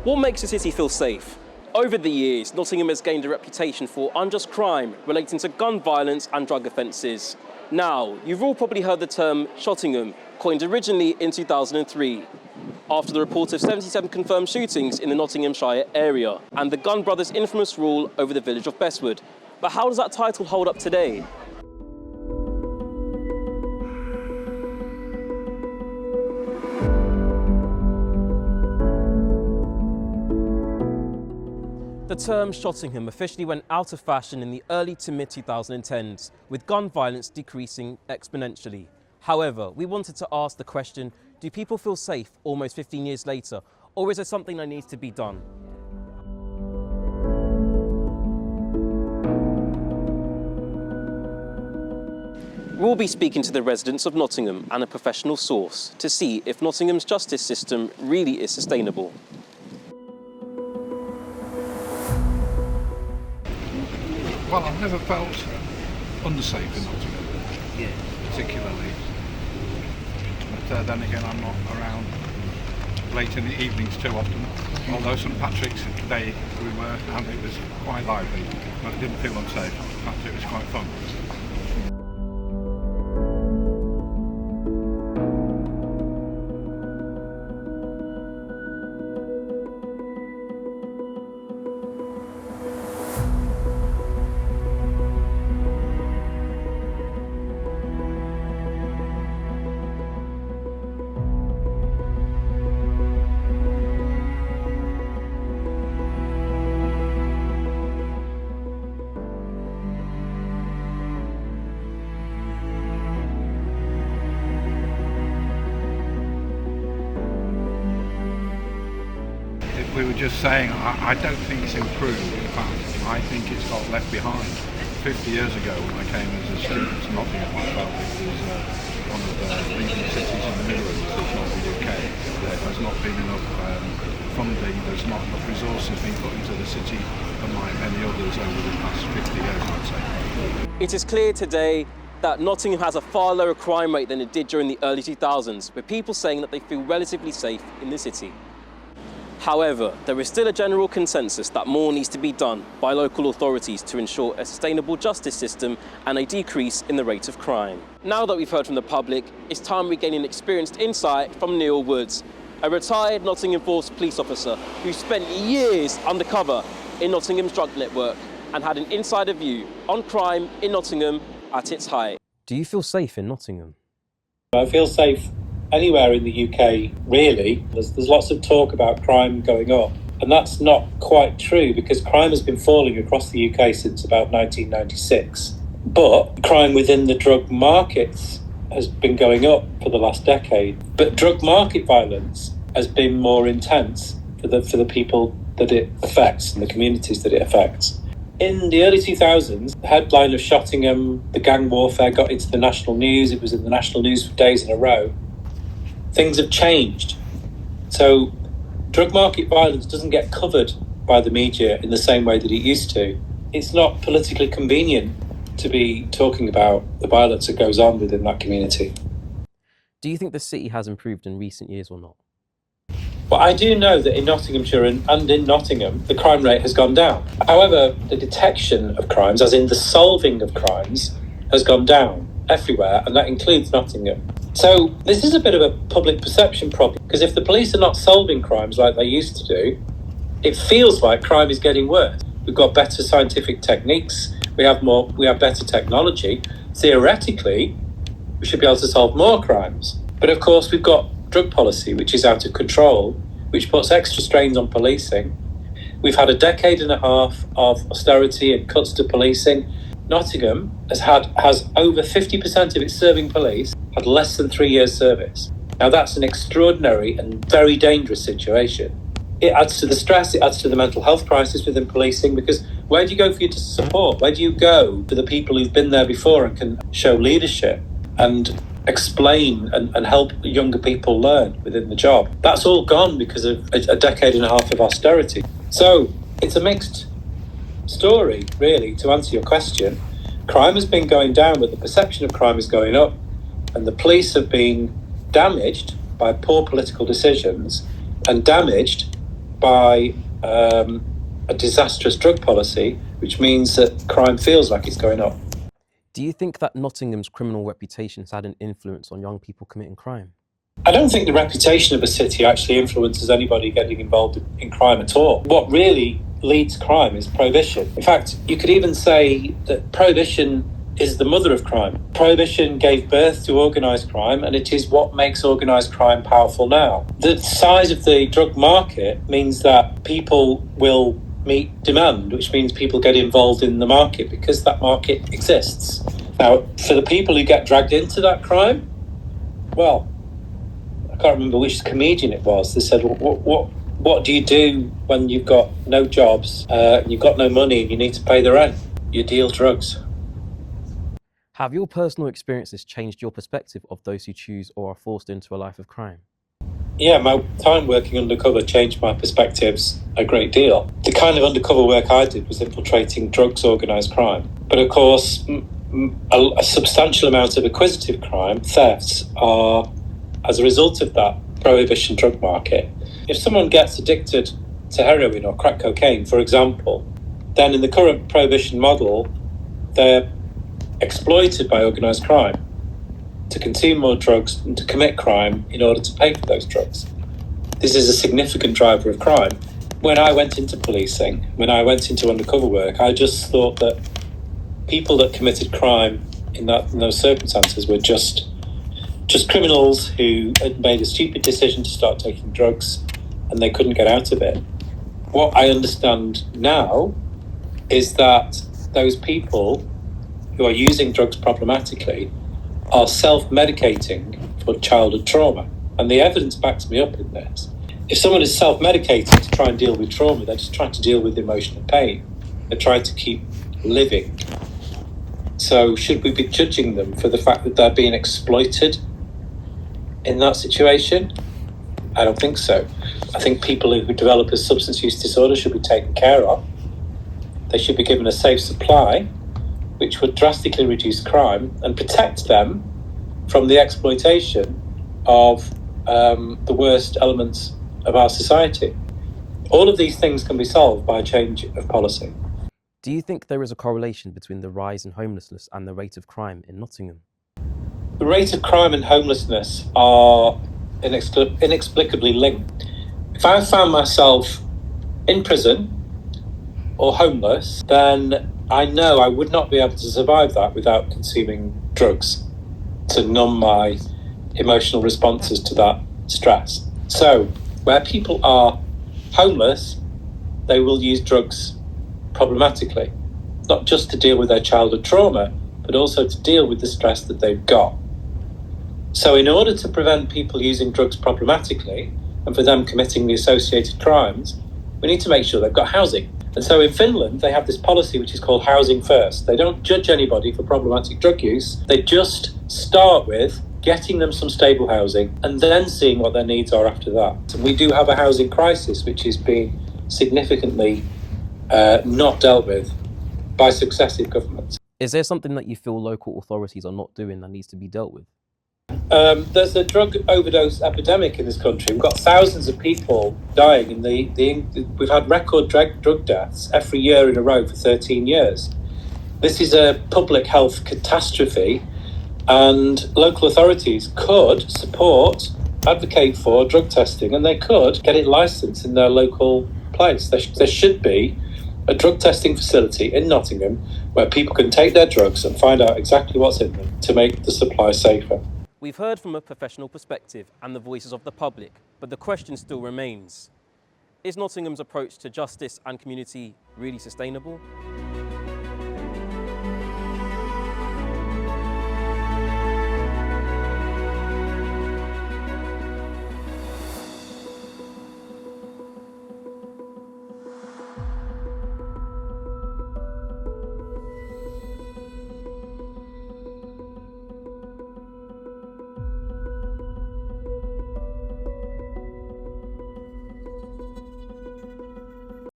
What makes the city feel safe? Over the years, Nottingham has gained a reputation for unjust crime relating to gun violence and drug offences. Now, you've all probably heard the term Shottingham, coined originally in 2003, after the report of 77 confirmed shootings in the Nottinghamshire area and the Gun Brothers' infamous rule over the village of Bestwood. But how does that title hold up today? The term Shottingham officially went out of fashion in the early to mid-2010s, with gun violence decreasing exponentially. However, we wanted to ask the question, do people feel safe almost 15 years later, or is there something that needs to be done? We'll be speaking to the residents of Nottingham and a professional source to see if Nottingham's justice system really is sustainable. Well, I've never felt unsafe in Nottingham, particularly. But then again, I'm not around late in the evenings too often. Although St Patrick's Day we were, and it was quite lively, but I didn't feel unsafe. In fact, it was quite fun. We were just saying, I don't think it's improved. In fact, I think it's got left behind. 50 years ago, when I came as a student to Nottingham, I felt it was one of the leading cities in the Midlands, if not the UK. There has not been enough funding, there's not enough resources being put into the city, unlike many others over the past 50 years, I'd say. It is clear today that Nottingham has a far lower crime rate than it did during the early 2000s, with people saying that they feel relatively safe in the city. However, there is still a general consensus that more needs to be done by local authorities to ensure a sustainable justice system and a decrease in the rate of crime. Now that we've heard from the public, it's time we gain an experienced insight from Neil Woods, a retired Nottingham Force police officer who spent years undercover in Nottingham's drug network and had an insider view on crime in Nottingham at its height. Do you feel safe in Nottingham? I feel safe anywhere in the UK, really. There's lots of talk about crime going up, and that's not quite true because crime has been falling across the UK since about 1996. But crime within the drug markets has been going up for the last decade. But drug market violence has been more intense for the people that it affects and the communities that it affects. In the early 2000s, the headline of Shottingham, the gang warfare, got into the national news. It was in the national news for days in a row. Things have changed. So drug market violence doesn't get covered by the media in the same way that it used to. It's not politically convenient to be talking about the violence that goes on within that community. Do you think the city has improved in recent years or not? Well, I do know that in Nottinghamshire and in Nottingham, the crime rate has gone down. However, the detection of crimes, as in the solving of crimes, has gone down everywhere, and that includes Nottingham. So this is a bit of a public perception problem, because if the police are not solving crimes like they used to do, it feels like crime is getting worse. We've got better scientific techniques, we have better technology. Theoretically, we should be able to solve more crimes. But of course, we've got drug policy, which is out of control, which puts extra strains on policing. We've had a decade and a half of austerity and cuts to policing. Nottingham has over 50% of its serving police had less than 3 years service. Now that's an extraordinary and very dangerous situation. It adds to the stress, it adds to the mental health crisis within policing, because where do you go for your support? Where do you go for the people who've been there before and can show leadership and explain and help younger people learn within the job? That's all gone because of a decade and a half of austerity. So it's a mixed story, really, to answer your question. Crime has been going down, but the perception of crime is going up, and the police have been damaged by poor political decisions and damaged by a disastrous drug policy, which means that crime feels like it's going up. Do you think that Nottingham's criminal reputation has had an influence on young people committing crime? I don't think the reputation of a city actually influences anybody getting involved in crime at all. What really leads crime is prohibition. In fact, you could even say that prohibition is the mother of crime. Prohibition gave birth to organised crime, and it is what makes organised crime powerful now. The size of the drug market means that people will meet demand, which means people get involved in the market because that market exists. Now, for the people who get dragged into that crime, well, I can't remember which comedian it was. They said, what do you do when you've got no jobs, you've got no money, and you need to pay the rent? You deal drugs. Have your personal experiences changed your perspective of those who choose or are forced into a life of crime? Yeah, my time working undercover changed my perspectives a great deal. The kind of undercover work I did was infiltrating drugs organised crime. But of course, a substantial amount of acquisitive crime, thefts, are as a result of that prohibition drug market. If someone gets addicted to heroin or crack cocaine, for example, then in the current prohibition model, they're exploited by organised crime to consume more drugs and to commit crime in order to pay for those drugs. This is a significant driver of crime. When I went into policing, when I went into undercover work, I just thought that people that committed crime in those circumstances were just criminals who had made a stupid decision to start taking drugs and they couldn't get out of it. What I understand now is that those people who are using drugs problematically are self-medicating for childhood trauma. And the evidence backs me up in this. If someone is self-medicating to try and deal with trauma, they're just trying to deal with emotional pain. They're trying to keep living. So should we be judging them for the fact that they're being exploited in that situation? I don't think so. I think people who develop a substance use disorder should be taken care of. They should be given a safe supply, which would drastically reduce crime and protect them from the exploitation of the worst elements of our society. All of these things can be solved by a change of policy. Do you think there is a correlation between the rise in homelessness and the rate of crime in Nottingham? The rate of crime and homelessness are inexplicably linked. If I found myself in prison or homeless, then I know I would not be able to survive that without consuming drugs to numb my emotional responses to that stress. So, where people are homeless, they will use drugs problematically, not just to deal with their childhood trauma, but also to deal with the stress that they've got. So, in order to prevent people using drugs problematically and for them committing the associated crimes, we need to make sure they've got housing. And so in Finland, they have this policy which is called housing first. They don't judge anybody for problematic drug use. They just start with getting them some stable housing and then seeing what their needs are after that. And we do have a housing crisis which is being significantly not dealt with by successive governments. Is there something that you feel local authorities are not doing that needs to be dealt with? There's a drug overdose epidemic in this country. We've got thousands of people dying, and we've had record drug deaths every year in a row for 13 years. This is a public health catastrophe, and local authorities could support, advocate for drug testing, and they could get it licensed in their local place. There should be a drug testing facility in Nottingham where people can take their drugs and find out exactly what's in them to make the supply safer. We've heard from a professional perspective and the voices of the public, but the question still remains. Is Nottingham's approach to justice and community really sustainable?